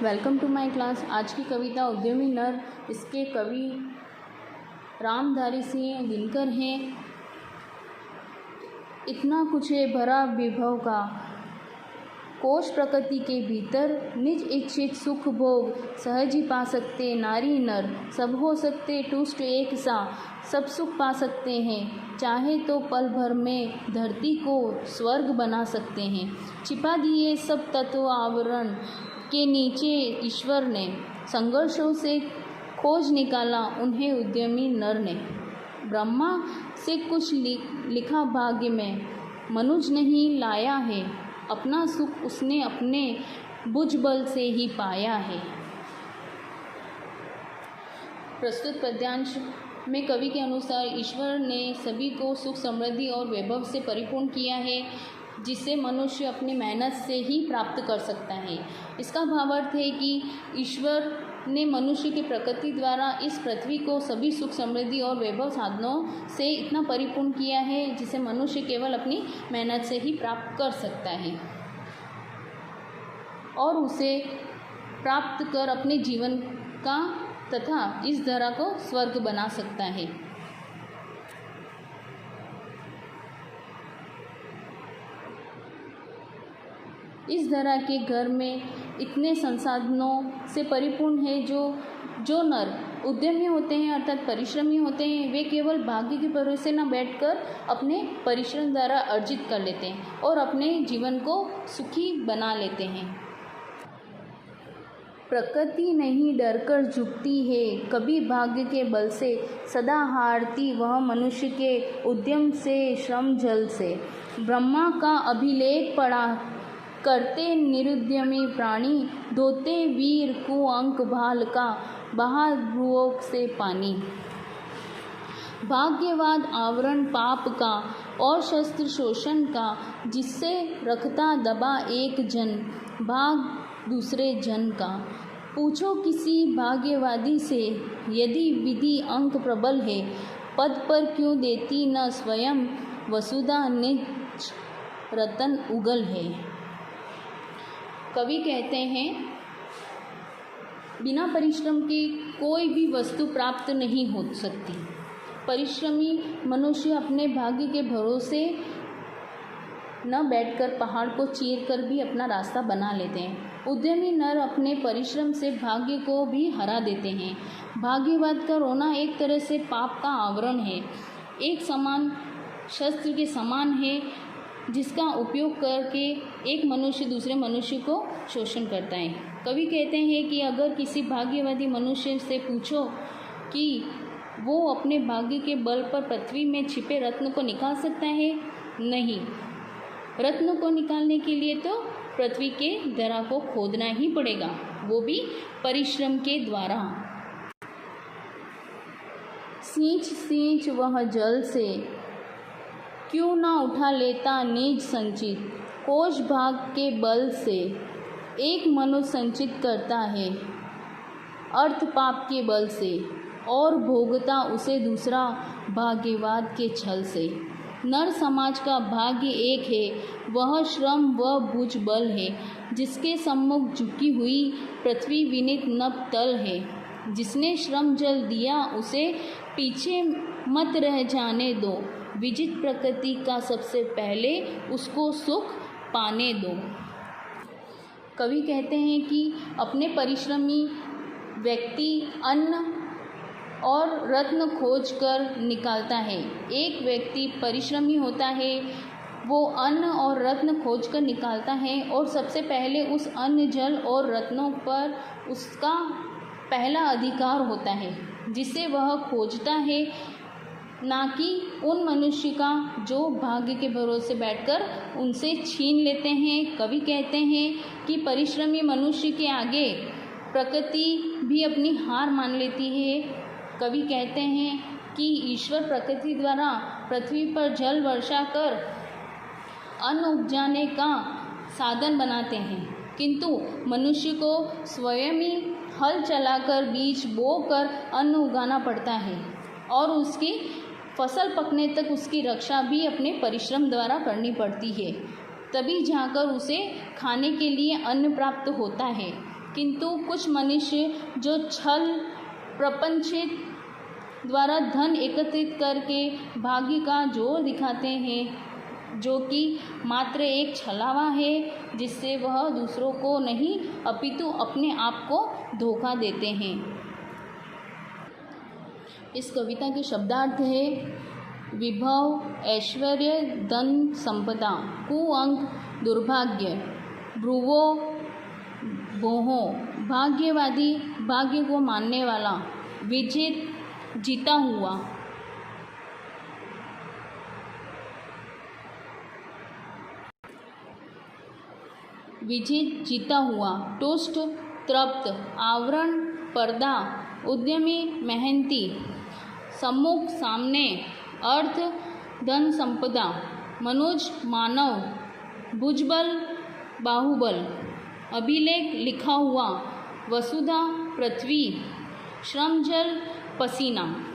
Welcome to my class. आज की कविता उद्यमी नर, इसके कवि रामधारी सिंह दिनकर हैं। इतना कुछ है भरा विभव का, कोश प्रकृति के भीतर, निज इच्छित सुख भोग सहज ही पा सकते नारी नर। सब हो सकते टुष्ट एक सा, सब सुख पा सकते हैं, चाहे तो पल भर में धरती को स्वर्ग बना सकते हैं। छिपा दिए सब तत्व आवरण के नीचे ईश्वर ने, संघर्षों से खोज निकाला उन्हें उद्यमी नर ने। ब्रह्मा से कुछ लिखा भाग्य में, मनुज नहीं लाया है, अपना सुख उसने अपने भुजबल से ही पाया है। प्रस्तुत पद्यांश में कवि के अनुसार ईश्वर ने सभी को सुख समृद्धि और वैभव से परिपूर्ण किया है, जिसे मनुष्य अपनी मेहनत से ही प्राप्त कर सकता है। इसका भावार्थ है कि ईश्वर ने मनुष्य की प्रकृति द्वारा इस पृथ्वी को सभी सुख समृद्धि और वैभव साधनों से इतना परिपूर्ण किया है, जिसे मनुष्य केवल अपनी मेहनत से ही प्राप्त कर सकता है और उसे प्राप्त कर अपने जीवन का तथा इस धरा को स्वर्ग बना सकता है। इस धरा के घर में इतने संसाधनों से परिपूर्ण है जो नर उद्यमी होते हैं अर्थात परिश्रमी होते हैं, वे केवल भाग्य के भरोसे न बैठकर अपने परिश्रम द्वारा अर्जित कर लेते हैं और अपने जीवन को सुखी बना लेते हैं। प्रकृति नहीं डरकर झुकती है कभी भाग्य के बल से, सदा हारती वह मनुष्य के उद्यम से श्रम जल से। ब्रह्मा का अभिलेख पढ़ा करते निरुद्यमी प्राणी, धोते वीर कुअंक भाल का, बहा भ्रुवों से पानी। भाग्यवाद आवरण पाप का और शस्त्र शोषण का, जिससे रखता दबा एक जन भाग दूसरे जन का। पूछो किसी भाग्यवादी से, यदि विधि अंक प्रबल है, पद पर क्यों देती न स्वयं वसुधा निज रतन उगल है। कवि कहते हैं, बिना परिश्रम के कोई भी वस्तु प्राप्त नहीं हो सकती। परिश्रमी मनुष्य अपने भाग्य के भरोसे न बैठकर पहाड़ को चीर कर भी अपना रास्ता बना लेते हैं। उद्यमी नर अपने परिश्रम से भाग्य को भी हरा देते हैं। भाग्यवाद का रोना एक तरह से पाप का आवरण है, एक समान शस्त्र के समान है, जिसका उपयोग करके एक मनुष्य दूसरे मनुष्य को शोषण करता है। कवि कहते हैं कि अगर किसी भाग्यवादी मनुष्य से पूछो कि वो अपने भाग्य के बल पर पृथ्वी में छिपे रत्न को निकाल सकता है, नहीं। रत्न को निकालने के लिए तो पृथ्वी के धरा को खोदना ही पड़ेगा, वो भी परिश्रम के द्वारा। सींच सींच वह जल से, क्यों ना उठा लेता निज संचित, कोश भाग के बल से एक मनुष्य संचित करता है अर्थ पाप के बल से, और भोगता उसे दूसरा भाग्यवाद के छल से। नर समाज का भाग्य एक है, वह श्रम व भुज बल है, जिसके सम्मुख झुकी हुई पृथ्वी विनीत नभ तल है। जिसने श्रम जल दिया उसे पीछे मत रह जाने दो, विजित प्रकृति का सबसे पहले उसको सुख पाने दो। कवि कहते हैं कि अपने परिश्रमी व्यक्ति अन्न और रत्न खोज कर निकालता है। एक व्यक्ति परिश्रमी होता है, वो अन्न और रत्न खोज कर निकालता है और सबसे पहले उस अन्न जल और रत्नों पर उसका पहला अधिकार होता है, जिसे वह खोजता है, ना कि उन मनुष्य का जो भाग्य के भरोसे बैठकर उनसे छीन लेते हैं। कवि कहते हैं कि परिश्रमी मनुष्य के आगे प्रकृति भी अपनी हार मान लेती है। कवि कहते हैं कि ईश्वर प्रकृति द्वारा पृथ्वी पर जल वर्षा कर अन्न उपजाने का साधन बनाते हैं, किंतु मनुष्य को स्वयं ही हल चलाकर बीज बोकर अन्न उगाना पड़ता है और उसकी फसल पकने तक उसकी रक्षा भी अपने परिश्रम द्वारा करनी पड़ती है। तभी जाकर उसे खाने के लिए अन्न प्राप्त होता है। किंतु कुछ मनुष्य जो छल प्रपंचित द्वारा धन एकत्रित करके भाग्य का जोर दिखाते हैं, जो कि मात्र एक छलावा है, जिससे वह दूसरों को नहीं अपितु अपने आप को धोखा देते हैं। इस कविता के शब्दार्थ है: विभव, ऐश्वर्य, धन, संपदा, कुअंक, दुर्भाग्य, भ्रुवो, भोहो, भाग्यवादी, भाग्य को मानने वाला, विजित, जीता हुआ। विजित, जीता हुआ, तुष्ट, तृप्त, आवरण, पर्दा, उद्यमी, मेहनती, सम्मुख, सामने, अर्थ, धन, संपदा, मनुज, मानव, भुजबल, बाहुबल, अभिलेख, लिखा हुआ, वसुधा, पृथ्वी, श्रम, जल, पसीना।